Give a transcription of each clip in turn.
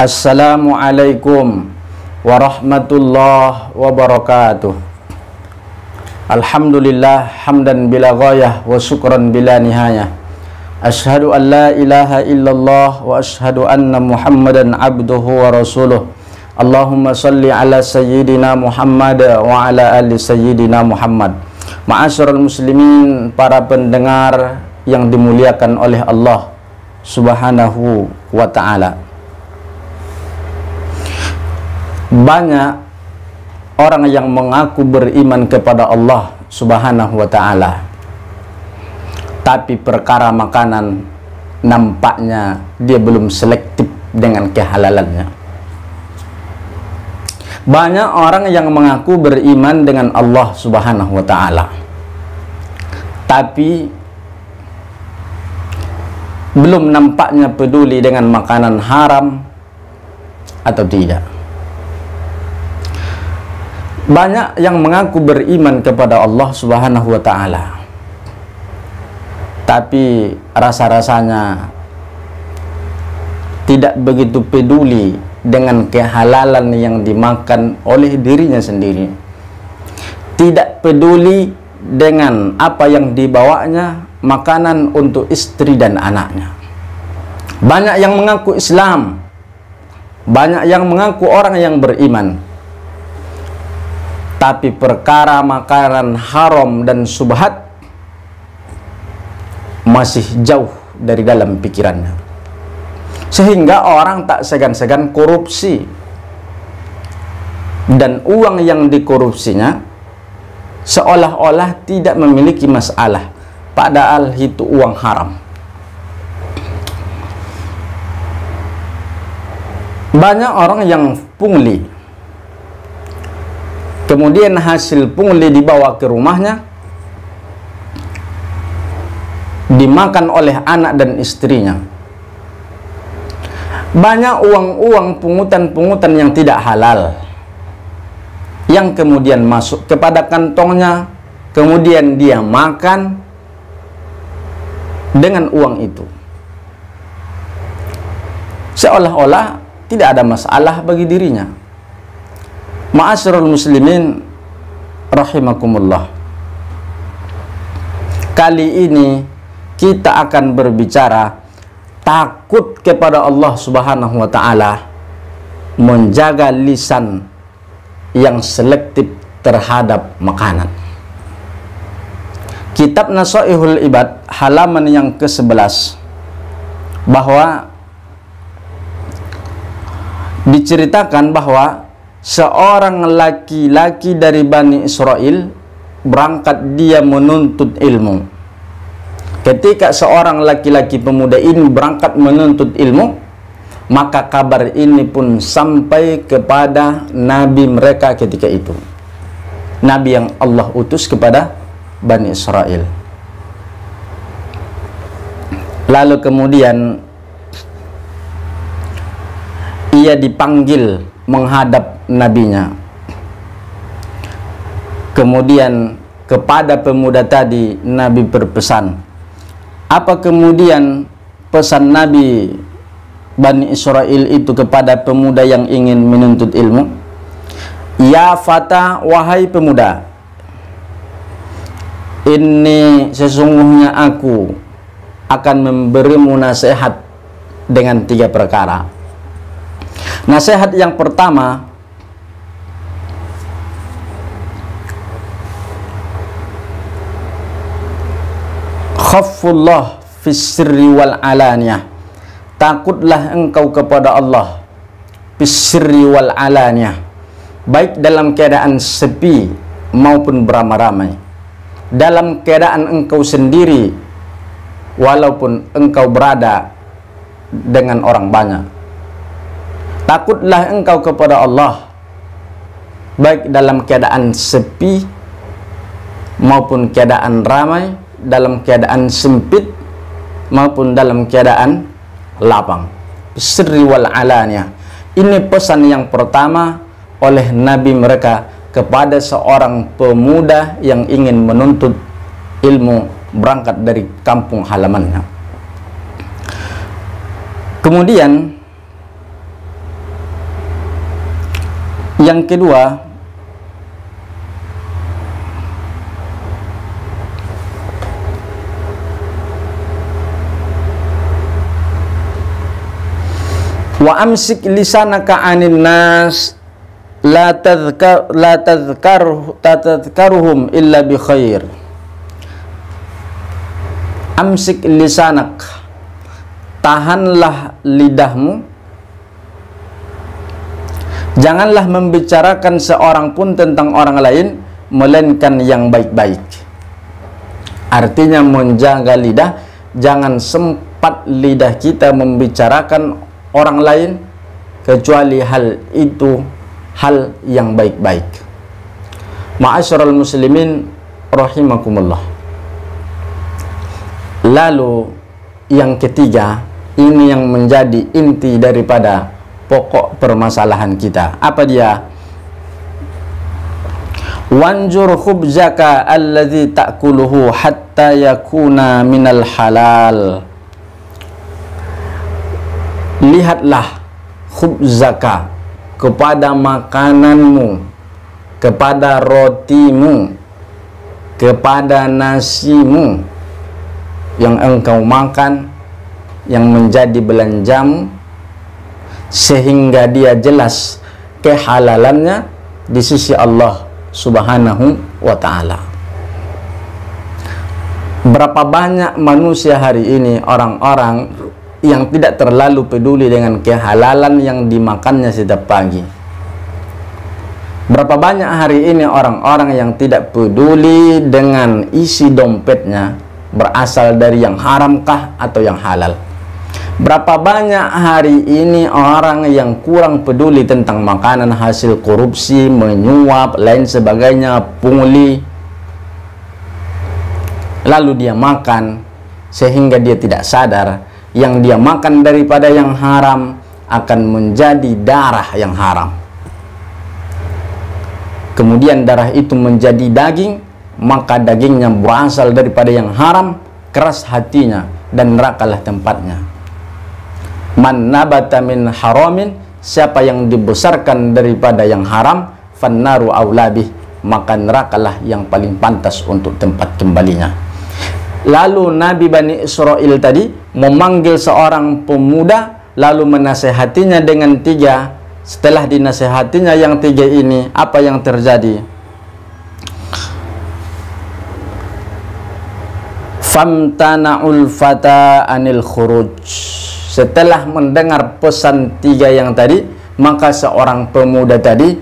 Assalamualaikum warahmatullahi wabarakatuh. Alhamdulillah hamdan bila ghayah wa syukran bila nihayah. Asyhadu an la ilaha illallah wa asyhadu anna Muhammadan abduhu wa rasuluh. Allahumma salli ala sayyidina Muhammad wa ala ali sayyidina Muhammad. Ma'asyiral muslimin, para pendengar yang dimuliakan oleh Allah Subhanahu wa ta'ala. Banyak orang yang mengaku beriman kepada Allah Subhanahu wa ta'ala, tapi perkara makanan nampaknya dia belum selektif dengan kehalalannya. Banyak orang yang mengaku beriman dengan Allah Subhanahu wa ta'ala, tapi belum nampaknya peduli dengan makanan haram atau tidak. Banyak yang mengaku beriman kepada Allah Subhanahu wa ta'ala, tapi rasa-rasanya tidak begitu peduli dengan kehalalan yang dimakan oleh dirinya sendiri. Tidak peduli dengan apa yang dibawanya makanan untuk istri dan anaknya. Banyak yang mengaku Islam, banyak yang mengaku orang yang beriman, tapi perkara makanan haram dan subhat masih jauh dari dalam pikirannya, sehingga orang tak segan-segan korupsi, dan uang yang dikorupsinya seolah-olah tidak memiliki masalah, padahal itu uang haram. Banyak orang yang pungli, kemudian hasil pungli dibawa ke rumahnya, dimakan oleh anak dan istrinya. Banyak uang-uang pungutan-pungutan yang tidak halal yang kemudian masuk kepada kantongnya, kemudian dia makan dengan uang itu, seolah-olah tidak ada masalah bagi dirinya. Ma'asyiral muslimin rahimakumullah, kali ini kita akan berbicara takut kepada Allah Subhanahu wa ta'ala, menjaga lisan yang selektif terhadap makanan. Kitab Nasaihul Ibad halaman yang ke-11, bahwa diceritakan bahwa seorang laki-laki dari Bani Israel berangkat dia menuntut ilmu. Ketika seorang laki-laki pemuda ini berangkat menuntut ilmu, maka kabar ini pun sampai kepada nabi mereka ketika itu, nabi yang Allah utus kepada Bani Israel. Lalu kemudian ia dipanggil menghadap nabinya. Kemudian kepada pemuda tadi Nabi berpesan. Apa kemudian pesan Nabi Bani Israel itu kepada pemuda yang ingin menuntut ilmu? Ya fata, wahai pemuda, ini sesungguhnya aku akan memberimu nasihat dengan 3 perkara. Nasihat yang pertama, khaffullah fis sirri wal alaniyah. Takutlah engkau kepada Allah fis sirri wal alaniyah, baik dalam keadaan sepi maupun beramai-ramai, dalam keadaan engkau sendiri walaupun engkau berada dengan orang banyak. Takutlah engkau kepada Allah baik dalam keadaan sepi maupun keadaan ramai, dalam keadaan sempit maupun dalam keadaan lapang. Sirri wal alaniyah. Ini pesan yang pertama oleh nabi mereka kepada seorang pemuda yang ingin menuntut ilmu berangkat dari kampung halamannya. Kemudian Yang kedua, wa amsik lisanaka 'anil nas la tadhkaruhum illa bi khair. Amsik lisanak, tahanlah lidahmu, janganlah membicarakan seorang pun tentang orang lain melainkan yang baik-baik. Artinya menjaga lidah, jangan sempat lidah kita membicarakan orang lain kecuali hal itu hal yang baik-baik. Ma'asyiral muslimin rahimakumullah. Lalu yang ketiga, ini yang menjadi inti daripada pokok permasalahan kita. Apa dia? Wanjur khubzaka alladhi ta'kuluhu hatta yakuna minal halal. Lihatlah khubzaka, kepada makananmu, kepada rotimu, kepada nasimu yang engkau makan, yang menjadi belanjamu, sehingga dia jelas kehalalannya di sisi Allah Subhanahu wa ta'ala. Berapa banyak manusia hari ini, orang-orang yang tidak terlalu peduli dengan kehalalan yang dimakannya setiap pagi. Berapa banyak hari ini orang-orang yang tidak peduli dengan isi dompetnya berasal dari yang haramkah atau yang halal. Berapa banyak hari ini orang yang kurang peduli tentang makanan hasil korupsi, menyuap, lain sebagainya, pungli, lalu dia makan sehingga dia tidak sadar yang dia makan daripada yang haram akan menjadi darah yang haram. Kemudian darah itu menjadi daging, maka dagingnya berasal daripada yang haram, keras hatinya dan nerakalah tempatnya. Man nabata min haramin, siapa yang dibesarkan daripada yang haram, fannaru aulabih, maka nerakalah yang paling pantas untuk tempat kembalinya. Lalu Nabi Bani Israel tadi memanggil seorang pemuda, lalu menasehatinya dengan 3. Setelah dinasehatinya yang 3 ini, apa yang terjadi? Famtana'ul fata anil khuruj. Setelah mendengar pesan 3 yang tadi, maka seorang pemuda tadi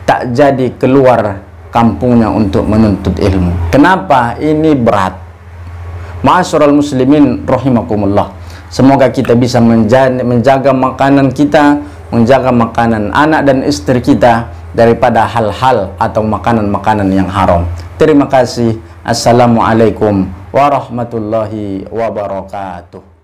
tak jadi keluar kampungnya untuk menuntut ilmu. Kenapa? Ini berat. Ma'asyiral muslimin rahimakumullah. Semoga kita bisa menjaga makanan kita, menjaga makanan anak dan istri kita daripada hal-hal atau makanan-makanan yang haram. Terima kasih. Assalamualaikum warahmatullahi wabarakatuh.